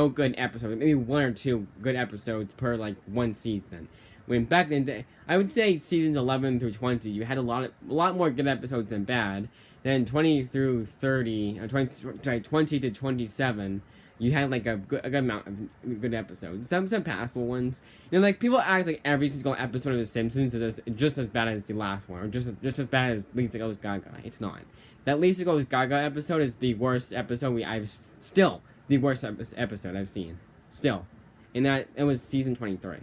good episode. Maybe one or two good episodes per like one season. When back in the day, I would say seasons 11 through 20, you had a lot more good episodes than bad. Then 20 through 30, 20 to 27. You had like a good amount of good episodes. Some passable ones. You know, like people act like every single episode of The Simpsons is just as bad as the last one, or just as bad as Lisa Goes Gaga. It's not. That Lisa Goes Gaga episode is the worst episode still the worst episode I've seen. Still, and that it was season 23.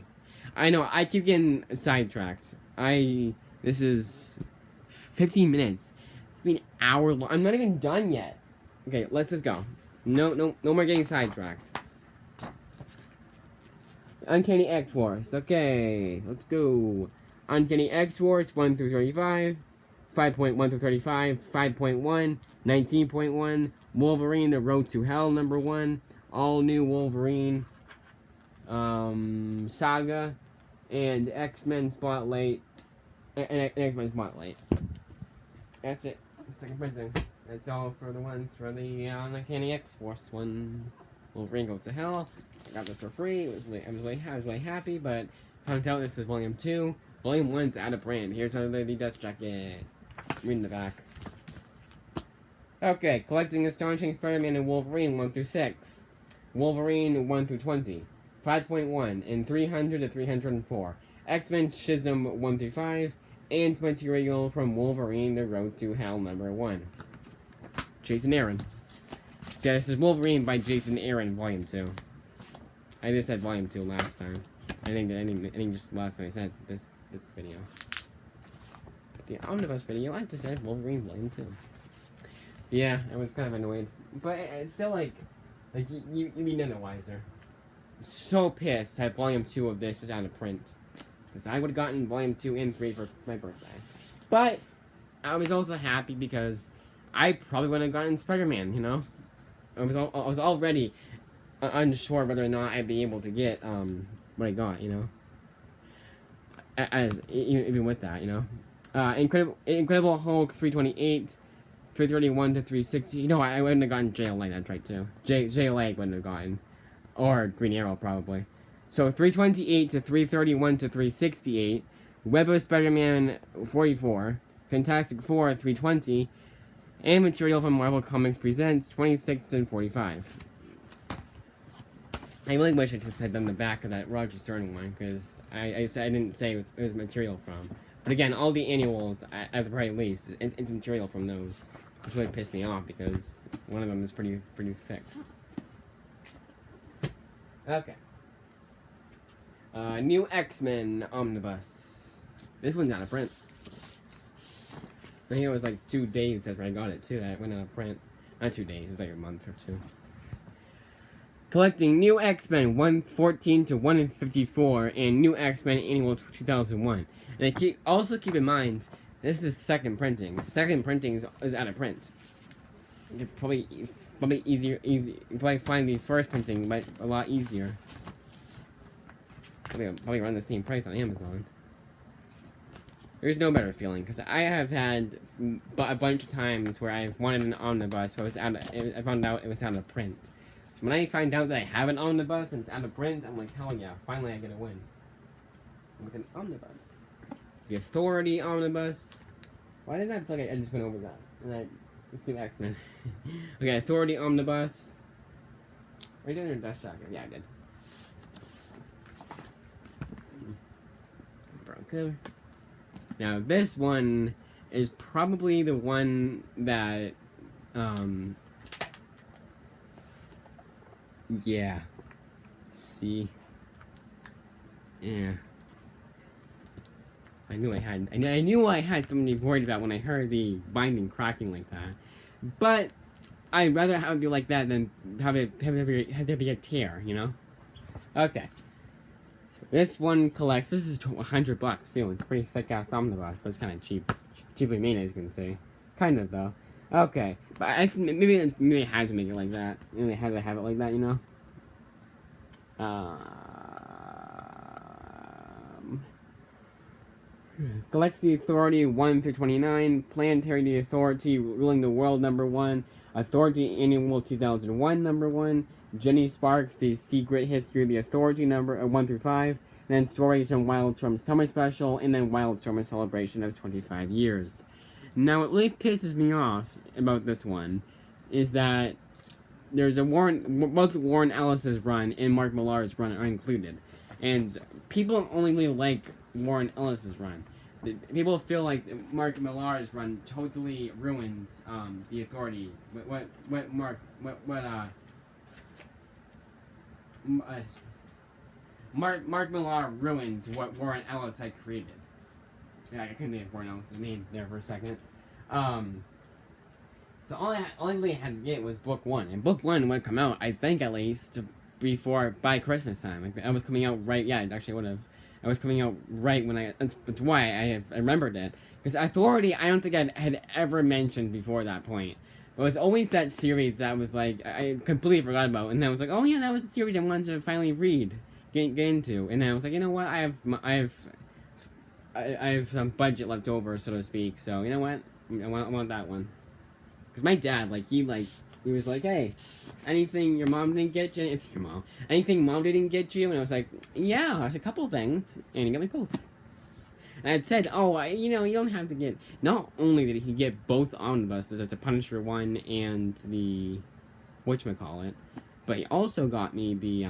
I know I keep getting sidetracked. This is 15 minutes. I mean, hour long. I'm not even done yet. Okay, let's just go. No more getting sidetracked. Uncanny X-Force. Okay, let's go. Uncanny X-Force 1 through 35, 5.1 through 35, 5.1, 19.1, Wolverine, The Road to Hell, number 1, all new Wolverine, Saga, and X-Men Spotlight, and X-Men Spotlight. That's it. Second printing. That's all for the ones for the Uncanny X-Force one. Wolverine Goes to Hell. I got this for free. I was really happy, but found out this is Volume 2. Volume 1's out of print. Here's the dust jacket. Reading the back. Okay, collecting Astonishing Spider-Man and Wolverine 1 through 6. Wolverine 1 through 20. 5.1 and 300 to 304. X-Men Schism 1 through 5. And material from Wolverine, The Road to Hell, number 1. Jason Aaron. Yeah, this is Wolverine by Jason Aaron, Volume 2. I just said Volume 2 last time. I think just last time I said this video. But the Omnibus video, I just said Wolverine Volume 2. Yeah, I was kind of annoyed. But it's still like you be none the wiser. So pissed that Volume 2 of this is out of print. Because I would have gotten Volume 2 and 3 for my birthday. But I was also happy because I probably wouldn't have gotten Spider-Man, you know? I was already unsure whether or not I'd be able to get what I got, you know? Even with that, you know? Incredible Hulk 328, 331 to 360. No, I wouldn't have gotten JLA, that's right, too. JLA I wouldn't have gotten. Or Green Arrow, probably. So 328 to 331 to 368, Web of Spider-Man 44, Fantastic Four 320, and material from Marvel Comics Presents 26 and 45. I really wish I just had done the back of that Roger Stern one, because I didn't say it was material from. But again, all the annuals, at the very least, it's material from those. Which really pissed me off, because one of them is pretty thick. Okay. New X-Men Omnibus. This one's out of print. I think it was like 2 days after I got it, too, that it went out of print. Not 2 days, it was like a month or 2. Collecting New X-Men 114 to 154 and New X-Men Annual 2001. And also keep in mind, this is second printing. The second printing is out of print. You could probably easier. You probably find the first printing but a lot easier. Probably around the same price on Amazon. There's no better feeling, because I have had a bunch of times where I've wanted an omnibus, but I found out it was out of print. So when I find out that I have an omnibus and it's out of print, I'm like, hell yeah, finally I get a win. With an omnibus. The Authority omnibus. Why did I feel like I just went over that? And let's do X-Men. Okay, Authority omnibus. Are you doing your dust jacket? Yeah, I did. Broken. Now this one is probably the one that, yeah. See? Yeah. I knew I had something to be worried about when I heard the binding cracking like that. But I'd rather have it be like that than have there be a tear, you know? Okay. This one collects. This is $100 too. It's pretty thick ass omnibus, but it's kind of cheap, cheaply made, as you can see. Kind of though. Okay, but maybe I had to make it like that. Maybe I had to have it like that, you know. Galaxy Authority 1 through 29, Planetary Authority Ruling the World number 1, Authority Annual 2001 number 1, Jenny Sparks, The Secret History of the Authority number 1 through 5, and then Stories from Wildstorm Summer Special, and then Wildstorm Celebration of 25 years. Now, what really pisses me off about this one is that there's both Warren Ellis's run and Mark Millar's run are included. And people only really like Warren Ellis's run. People feel like Mark Millar's run totally ruins the Authority. Mark Millar ruined what Warren Ellis had created. Yeah, I couldn't think of Warren Ellis's name there for a second. So all I really had to get was book 1, and book 1 would come out, I think at least, by Christmas time. Like, I was coming out right. Yeah, it actually would have. I was coming out right when That's why I remembered it, because Authority I don't think I had ever mentioned before that point. But it was always that series that was like I completely forgot about, and I was like, oh yeah, that was a series I wanted to finally get into, and I was like, you know what, I have some budget left over, so to speak. So you know what, I want that one. Because my dad, he was like, hey, anything your mom didn't get you? If your mom, anything mom didn't get you? And I was like, yeah, there's a couple things. And he got me both. And I said, oh, you don't have to get. Not only did he get both omnibuses, there's the Punisher one and the whatchamacallit, but he also got me the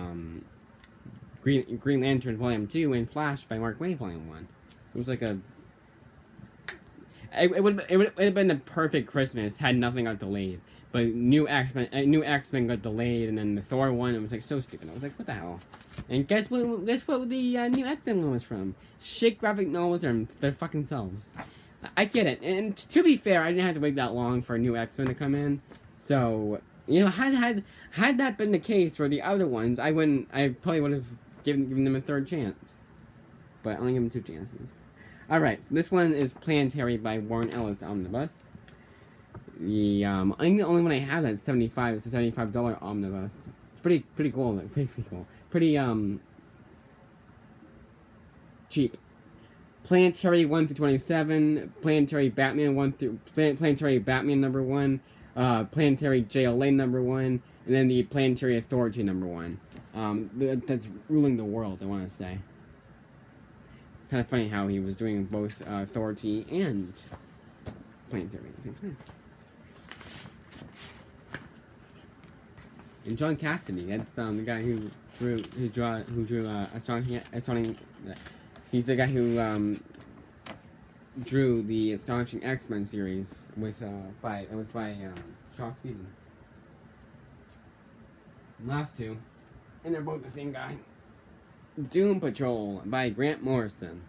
Green Lantern Volume 2 and Flash by Mark Waid Volume 1. It was like a. It would have been the perfect Christmas had nothing got delayed. But new X-Men got delayed, and then the Thor one, it was like so stupid. I was like, what the hell? And guess what the new X-Men one was from? Shit graphic novels are their fucking selves. I get it. And to be fair, I didn't have to wait that long for a new X-Men to come in. So, had that been the case for the other ones, I probably would have given them a third chance. But I only give them 2 chances. Alright, so this one is Planetary by Warren Ellis Omnibus. I think the only one I have that's $75. It's a $75 omnibus. It's pretty cool. Pretty cool. Pretty cheap. Planetary 1 through 27. Planetary Batman 1 through Planetary Batman number 1. Planetary JLA number 1, and then the Planetary Authority number 1. That's ruling the world. I want to say. Kind of funny how he was doing both Authority and Planetary at the same time. And John Cassidy, that's the guy who drew astonishing. He's the guy who drew the Astonishing X-Men series by Joss Whedon. Last 2, and they're both the same guy. Doom Patrol by Grant Morrison.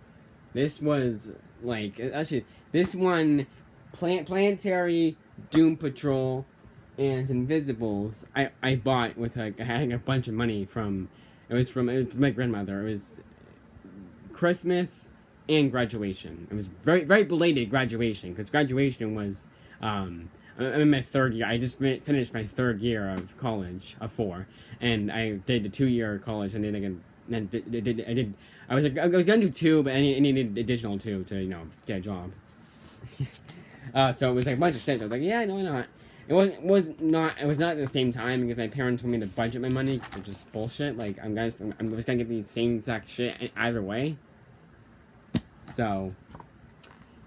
This was this one, Planetary, Doom Patrol, and Invisibles. I bought with I had a bunch of money from. It was from my grandmother. It was Christmas and graduation. It was very very belated graduation, because graduation was I'm in my 3rd year. I just finished my 3rd year of college of 4, and I did a 2-year college, and I was gonna do 2, but I needed additional 2 to get a job. So it was like a bunch of shit. I was like, yeah, no, why not? It was not at the same time, because my parents told me to budget my money, which is bullshit. Like I'm just gonna get the same exact shit either way. So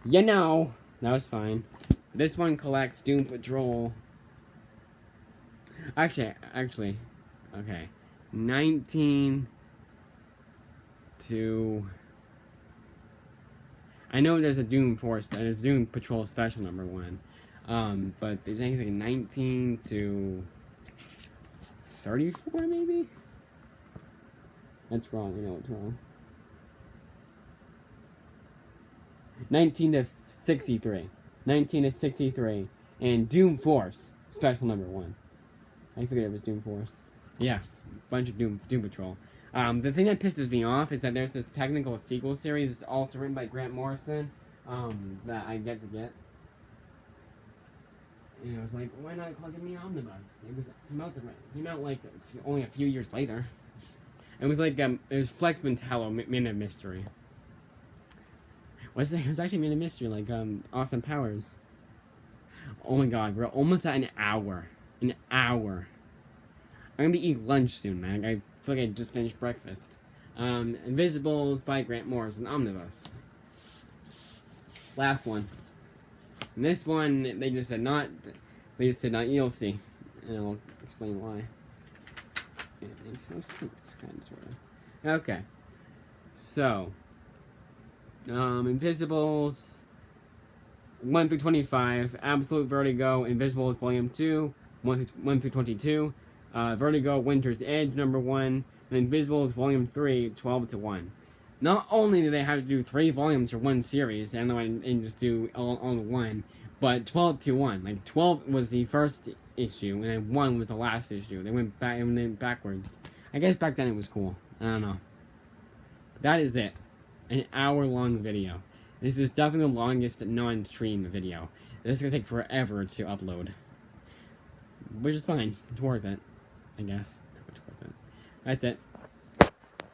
that was fine. This one collects Doom Patrol. Actually, okay, 19 to. I know there's a Doom Force, but there's Doom Patrol Special number 1. But there's anything 19 to 34, maybe? That's wrong, it's wrong. 19 to 63. 19 to 63. And Doom Force, Special number 1. I figured it was Doom Force. Yeah, bunch of Doom Patrol. The thing that pisses me off is that there's this technical sequel series that's also written by Grant Morrison, that I get to get. And I was like, why not call it me Omnibus? It came out only a few years later. It was like, it was Flex Mentallo, Man of Mystery. It was actually Man of Mystery, like, Awesome Powers. Oh my god, we're almost at an hour. An hour. I'm gonna be eating lunch soon, man. I feel like I just finished breakfast. Invisibles by Grant Morris and Omnibus. Last one. And this one, they just said not, you'll see. And I'll explain why. It makes no sense, kind of, sort of. Okay. So, Invisibles 1 through 25, Absolute Vertigo, Invisibles Volume 2, 1 through 22, Vertigo Winter's Edge number 1, and Invisibles Volume 3, 12 to 1. Not only do they have to do 3 volumes for one series, and just do all one, but 12 to 1. Like, 12 was the first issue, and then 1 was the last issue. They went back and then backwards. I guess back then it was cool. I don't know. But that is it. An hour-long video. This is definitely the longest non-stream video. This is gonna take forever to upload. Which is fine. It's worth it. I guess. It's worth it. That's it.